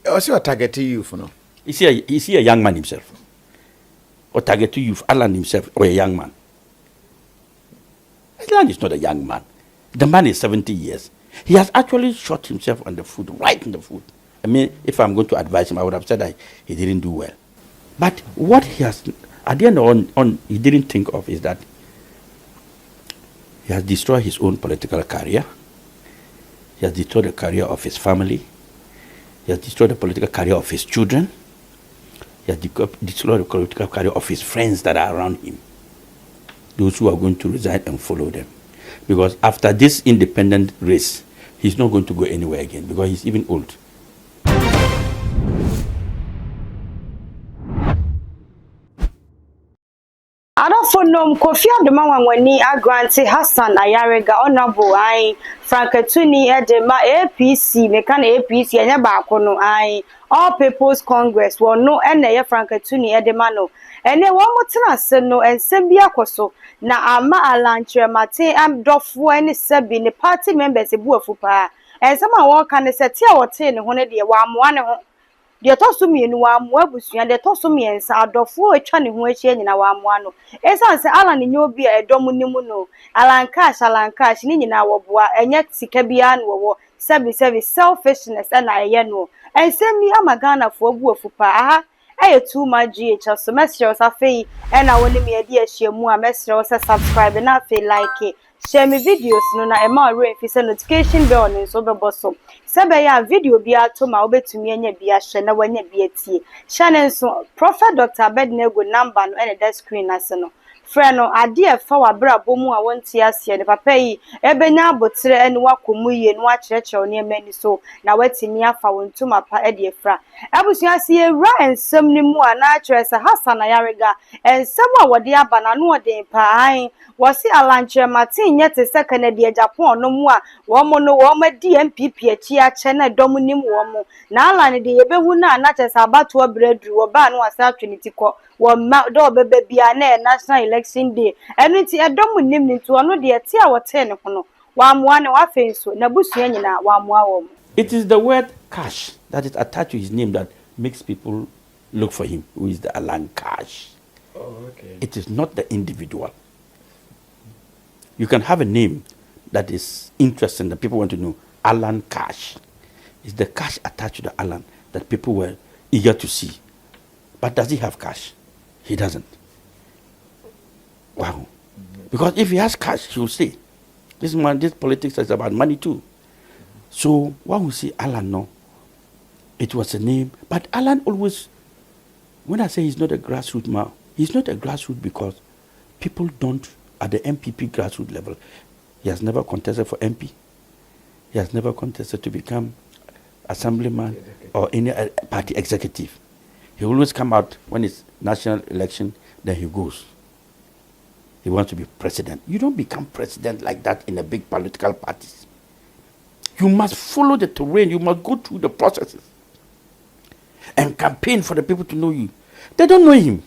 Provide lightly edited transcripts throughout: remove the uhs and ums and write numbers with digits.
Also, targeting you for no. Is he a young man himself? Or targeting youth, Alan himself, or a young man? Alan is not a young man. The man is 70 years. He has actually shot himself on the foot, right in the foot. I mean, if I'm going to advise him, I would have said that he didn't do well. But what he has, at the end on he didn't think of is that he has destroyed his own political career. He has destroyed the career of his family. He has destroyed the political career of his children. He has destroyed the political career of his friends that are around him. Those who are going to resign and follow them. Because after this independent race, he's not going to go anywhere again because he's even old. Adafonom Kofi Adamawani Agranti Hasan Ayariga Honorable I Frankatuni Edema APC mekan APC enya baako no I All People's Congress wo no ene Frankatuni Edema no ene wo motena se no ensem bi akoso na ama Alan Kyerematen amdofo ene sebi ne party members ebuafu pa ensem a wo kan se tie a wote ne ho ne de wa amoa ne ho de tosumienu wa amoa busua de tosumiensa adofo etwa ne ho ahia nyina wa amoa no esan se Alan nye obi a edom nimu no Alan cash ni nyina wo boa enye sika bia no wo sebi selfishness na eye no ensem mi amagana fo buafu pa aha too much GH so mesro sa fei na woni me ade ahyiamu a mesro sa subscribe na fei like share me videos no na ema re fi se notification bell no so be boso sebe ya video bia to ma obetumi anya bia hye na wanya bia tie channel so Prophet Dr. Abednego number no ene that screen ase no friend no ade fa wa bra bomu a wonti ase ne papa yi ebenya abotre ene wakomu ye no akyerɛkyerɛ ne mani so na watimi afa wontuma pa ade fra abusu ase ewra ensem ni mu a na akyerɛ se Hasan Ayariga ensem a wode aba na no ode pa an wasi Alan Kyerematen nyete se Canada Japan no mu a wo mo no wo ma DMPP achi ache na dom nim wo mo na Alan de yebehu na na kyerɛ se abato abredru wo ba no wasa atweniti kɔ wo ma do bebe bia na national election day enunti edom nim ni to no de tie a wote ne ho no wa amoa ne wa fenso na busua nyina wa amoa wo. It is the word cash that is attached to his name that makes people look for him, who is the Alan Cash. Oh, okay. It is not the individual. You can have a name that is interesting that people want to know. Alan Cash. It's the cash attached to the Alan that people were eager to see. But does he have cash? He doesn't. Wow. Because if he has cash, he will say, this politics is about money too. So when we see Alan, no, it was a name. But Alan always, when I say he's not a grassroots man, he's not a grassroots because people don't, at the MPP grassroots level, he has never contested for MP. He has never contested to become assemblyman or any party executive. He always come out when it's national election, then he goes. He wants to be president. You don't become president like that in a big political parties. You must follow the terrain. You must go through the processes and campaign for the people to know you. They don't know him.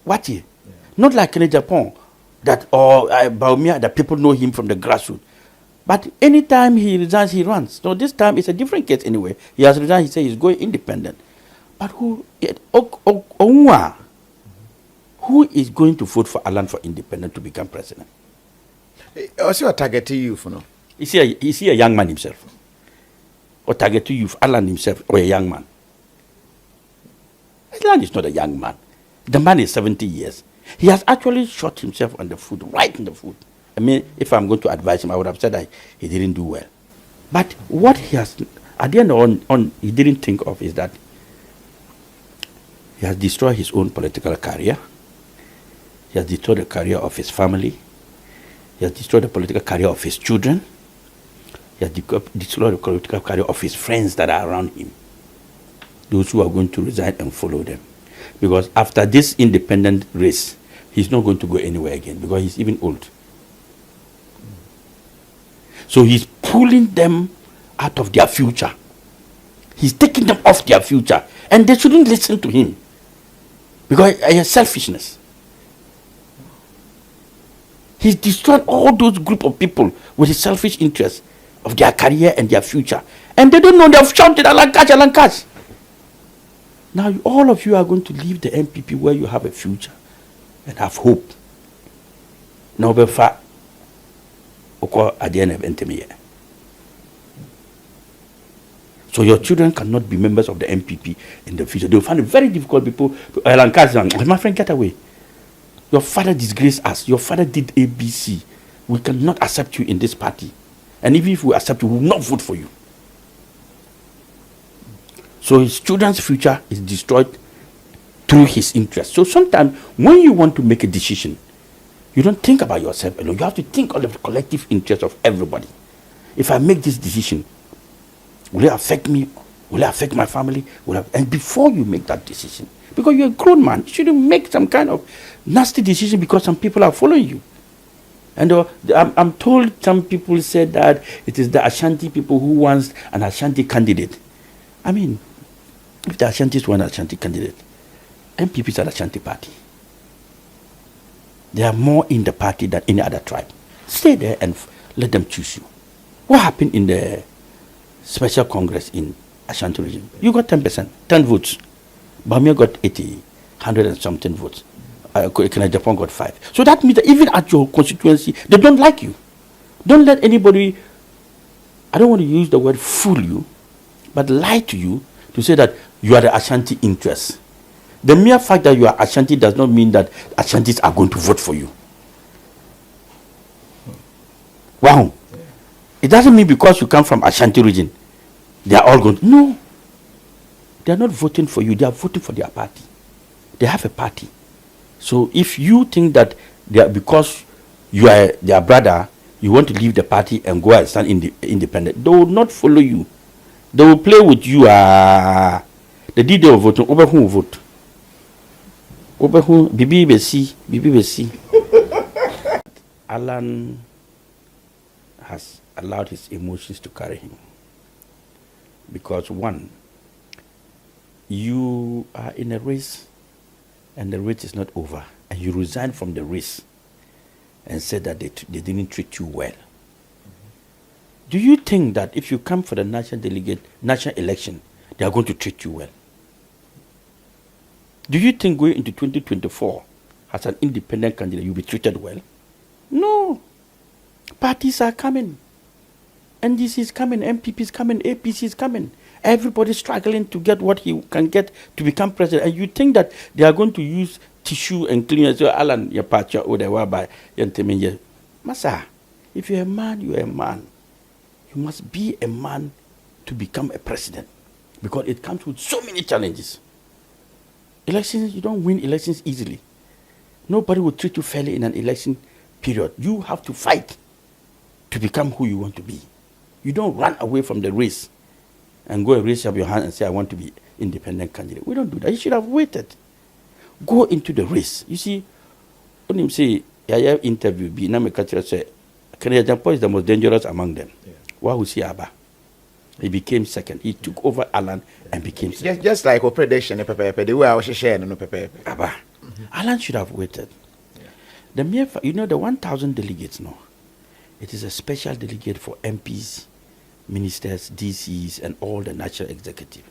What here? Yeah. Not like in Japan, that or Baumia, that people know him from the grassroots. But anytime he resigns, he runs. So this time it's a different case anyway. He has resigned, he says he's going independent. But who is going to vote for Alan for independent to become president? Also, targeting you for no. Is he a young man himself? Or targeting youth, Alan himself, or a young man? Alan is not a young man. The man is 70 years. He has actually shot himself on the foot, right in the foot. I mean, if I'm going to advise him, I would have said that he didn't do well. But what he has, at the end he didn't think of is that he has destroyed his own political career. He has destroyed the career of his family. He has destroyed the political career of his children. He has destroyed the political career of his friends that are around him. Those who are going to resign and follow them. Because after this independent race, he's not going to go anywhere again because he's even old. So he's pulling them out of their future. He's taking them off their future. And they shouldn't listen to him. Because it's selfishness. He's destroyed all those group of people with his selfish interests of their career and their future. And they don't know, they have shouted, Alan Catch, Alan Catch. Now, all of you are going to leave the MPP where you have a future and have hope. Now, befa, oko at the end of NTME. So your children cannot be members of the MPP in the future. They will find it very difficult. People, Alan Catch, my friend, get away. Your father disgraced us. Your father did ABC. We cannot accept you in this party. And even if we accept you, we will not vote for you. So his children's future is destroyed through his interest. So sometimes when you want to make a decision, you don't think about yourself alone. You have to think of the collective interest of everybody. If I make this decision, will it affect me? Will it affect my family? And before you make that decision, because you're a grown man, you shouldn't make some kind of nasty decision because some people are following you. And I'm told some people said that it is the Ashanti people who wants an Ashanti candidate. I mean, if the Ashantis want an Ashanti candidate, MPP is an Ashanti party. They are more in the party than any other tribe. Stay there and let them choose you. What happened in the special congress in Ashanti region? You got 10%, 10 votes. Bamia got 80, 100 and something votes. Japan got 5. So that means that even at your constituency, they don't like you. Don't let anybody, I don't want to use the word fool you, but lie to you to say that you are the Ashanti interest. The mere fact that you are Ashanti does not mean that Ashantis are going to vote for you. Wow. It doesn't mean because you come from Ashanti region, they are all going to, no. They are not voting for you, they are voting for their party. They have a party. So if you think that because you are their brother, you want to leave the party and go and stand independent, they will not follow you. They will play with you. The day they will vote, over who will vote? Over who? Bibi Besi. Alan has allowed his emotions to carry him. Because one, you are in a race and the race is not over, and you resign from the race and said that they didn't treat you well. Do you think that if you come for the national election, they are going to treat you well? Do you think going into 2024 as an independent candidate, you'll be treated well? No. Parties are coming. NDC is coming, MPP is coming, APC is coming. Everybody's struggling to get what he can get to become president. And you think that they are going to use tissue and clean and say, Alan, your patch, or the whereby, Masa, if you're a man, you're a man. You must be a man to become a president because it comes with so many challenges. Elections, you don't win elections easily. Nobody will treat you fairly in an election period. You have to fight to become who you want to be. You don't run away from the race and go and raise up your hand and say, I want to be independent candidate. We don't do that. You should have waited. Go into the race. You see, when him say, I have interview, be na me say, Kyeremanteng is the most dangerous among them. Yeah. Why was he Abba? He became second. He took over Alan and became second. Just like a prediction, the way I was sharing, no Pepe. Abba. Alan should have waited. Yeah. The mere, the 1,000 delegates now. It is a special delegate for MPs, ministers, DCs, and all the national executive.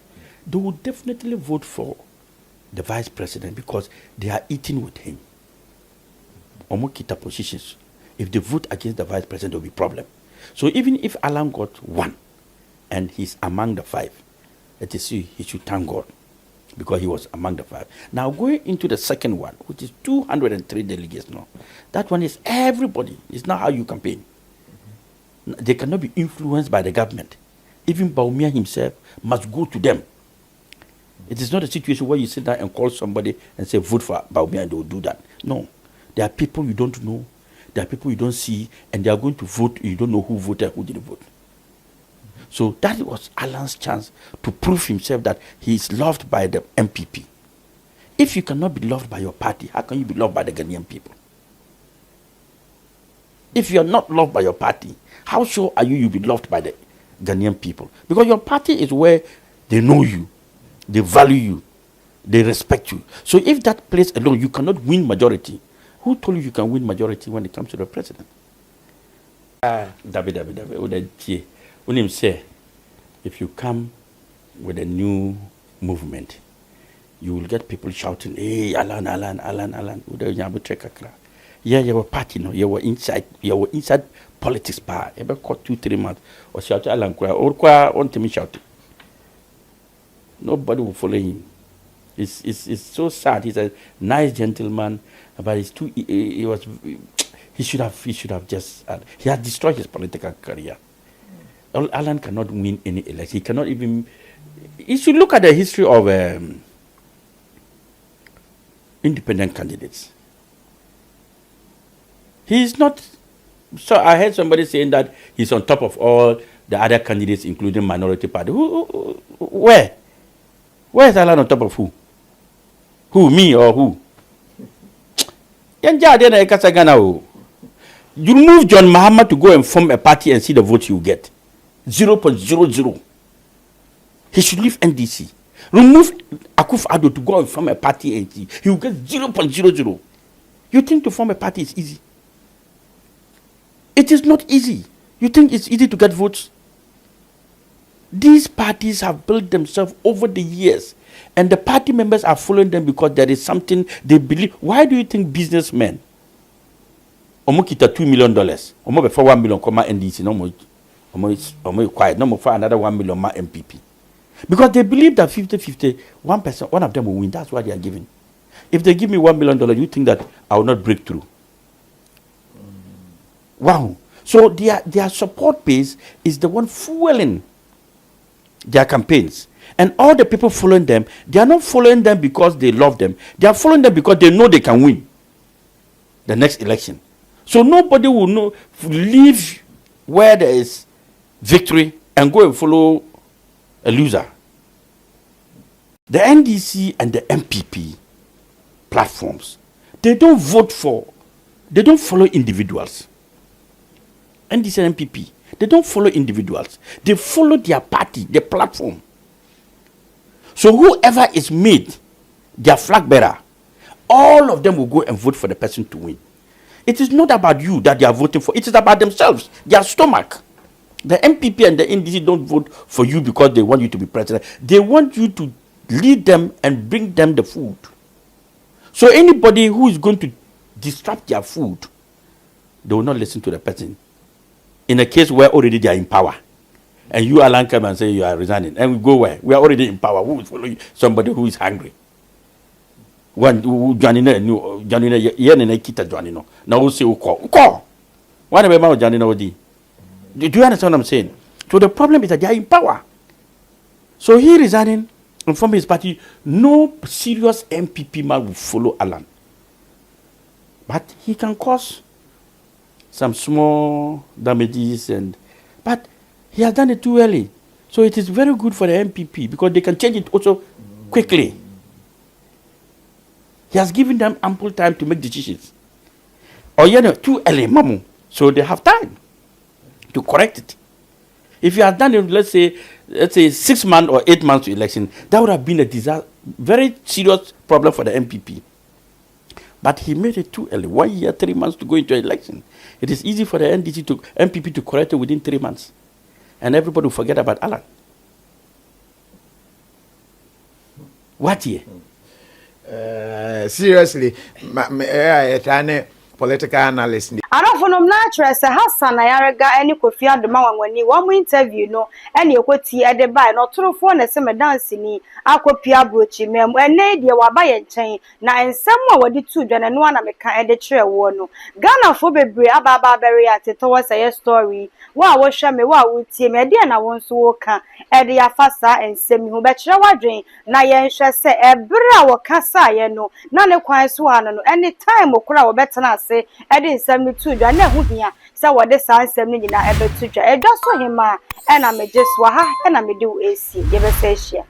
They will definitely vote for the vice president because they are eating with him. Omokita positions. If they vote against the vice president, there will be problem. So even if Alan got 1 and he's among the 5, let us see, he should thank God because he was among the 5. Now going into the second one, which is 203 delegates now, that one is everybody. It's not how you campaign. They cannot be influenced by the government. Even Baumia himself must go to them. It is not a situation where you sit down and call somebody and say, vote for Baumia, and they will do that. No. There are people you don't know. There are people you don't see, and they are going to vote. You don't know who voted, who didn't vote. So that was Alan's chance to prove himself that he is loved by the MPP. If you cannot be loved by your party, how can you be loved by the Ghanaian people? If you are not loved by your party, how sure are you'll be loved by the Ghanaian people? Because your party is where they know you, they value you, they respect you. So if that place alone, you cannot win majority, who told you can win majority when it comes to the president? David, when him say, if you come with a new movement, you will get people shouting, hey, Alan, Alan, Alan, Alan. Yeah, you were party, no, you were inside politics bar. You got 2-3 months or shout Alan or on to me shouting. Nobody will follow him. It's so sad. He's a nice gentleman, but he should have just he has destroyed his political career. Alan cannot win any election. He cannot even. You should look at the history of independent candidates. He's not. So I heard somebody saying that he's on top of all the other candidates, including minority party. Where? Where is Alan on top of who? Who, me or who? You move John Mahama to go and form a party and see the vote you get. 0.00. He should leave NDC. Remove Akuf-Addo to go and form a party and see. He will get 0.00. You think to form a party is easy? It is not easy. You think it's easy to get votes? These parties have built themselves over the years, and the party members are following them because there is something they believe. Why do you think businessmen, Omokita $2 million, Omo for 1 million, NDC, no quiet, no more for another 1 million MPP? Because they believe that 50-50, 1%, one of them will win. That's why they are giving. If they give me $1 million, you think that I will not break through? Wow. So their support base is the one fueling their campaigns. And all the people following them, they are not following them because they love them. They are following them because they know they can win the next election. So nobody will leave where there is victory and go and follow a loser. The NDC and the MPP platforms, they don't follow individuals. NDC and MPP, they don't follow individuals. They follow their party, their platform. So whoever is made their flag bearer, all of them will go and vote for the person to win. It is not about you that they are voting for. It is about themselves, their stomach. The MPP and the NDC don't vote for you because they want you to be president. They want you to lead them and bring them the food. So anybody who is going to disrupt their food, they will not listen to the person. In a case where already they are in power, and you, Alan Kyerematen, say you are resigning, and we go where? We are already in power. Who will follow you? Somebody who is hungry. One who Janina kita Janino. Now we say uko. One of them Janina odi. Do you understand what I'm saying? So the problem is that they are in power. So he resigning and from his party, no serious MPP man will follow Alan. But he can cause some small damages, but he has done it too early. So it is very good for the MPP because they can change it also quickly. He has given them ample time to make decisions. Or too early, mamu. So they have time to correct it. If you had done it, let's say 6 months or 8 months to election, that would have been a disaster, very serious problem for the MPP. But he made it too early. 1 year, 3 months to go into election. It is easy for the MPP to correct it within 3 months. And everybody will forget about Alan. What year? Seriously, political analyst. Arafonom na atwerɛ sɛ Hasan Ayariga ene Kofi Adoma wanwani wo mo interview no ene ekoti ede bai no torofo na se me dance ni akopia brochi mem ene de waba ye nkyɛn na ensɛm a wɔde tu dwane no na meka ede kyerɛ wo no Ghana fo bebre ababa bere ya teto say story wa wo hwɛ me wa wo tie me de na wo nso wo ka ede ya fasa ensɛm hu be kyerɛ wadwen na ye nhwɛ sɛ ebre a wo kasa ye no na ne kwan so ano no anytime okura wo betena ase ede nsɛm no tu dwane ho hia sɛ wɔde saa nsɛm no nyina ebetu dwa edwa so hima ɛna meje so ha ɛna mede wo esi ye be sɛ hia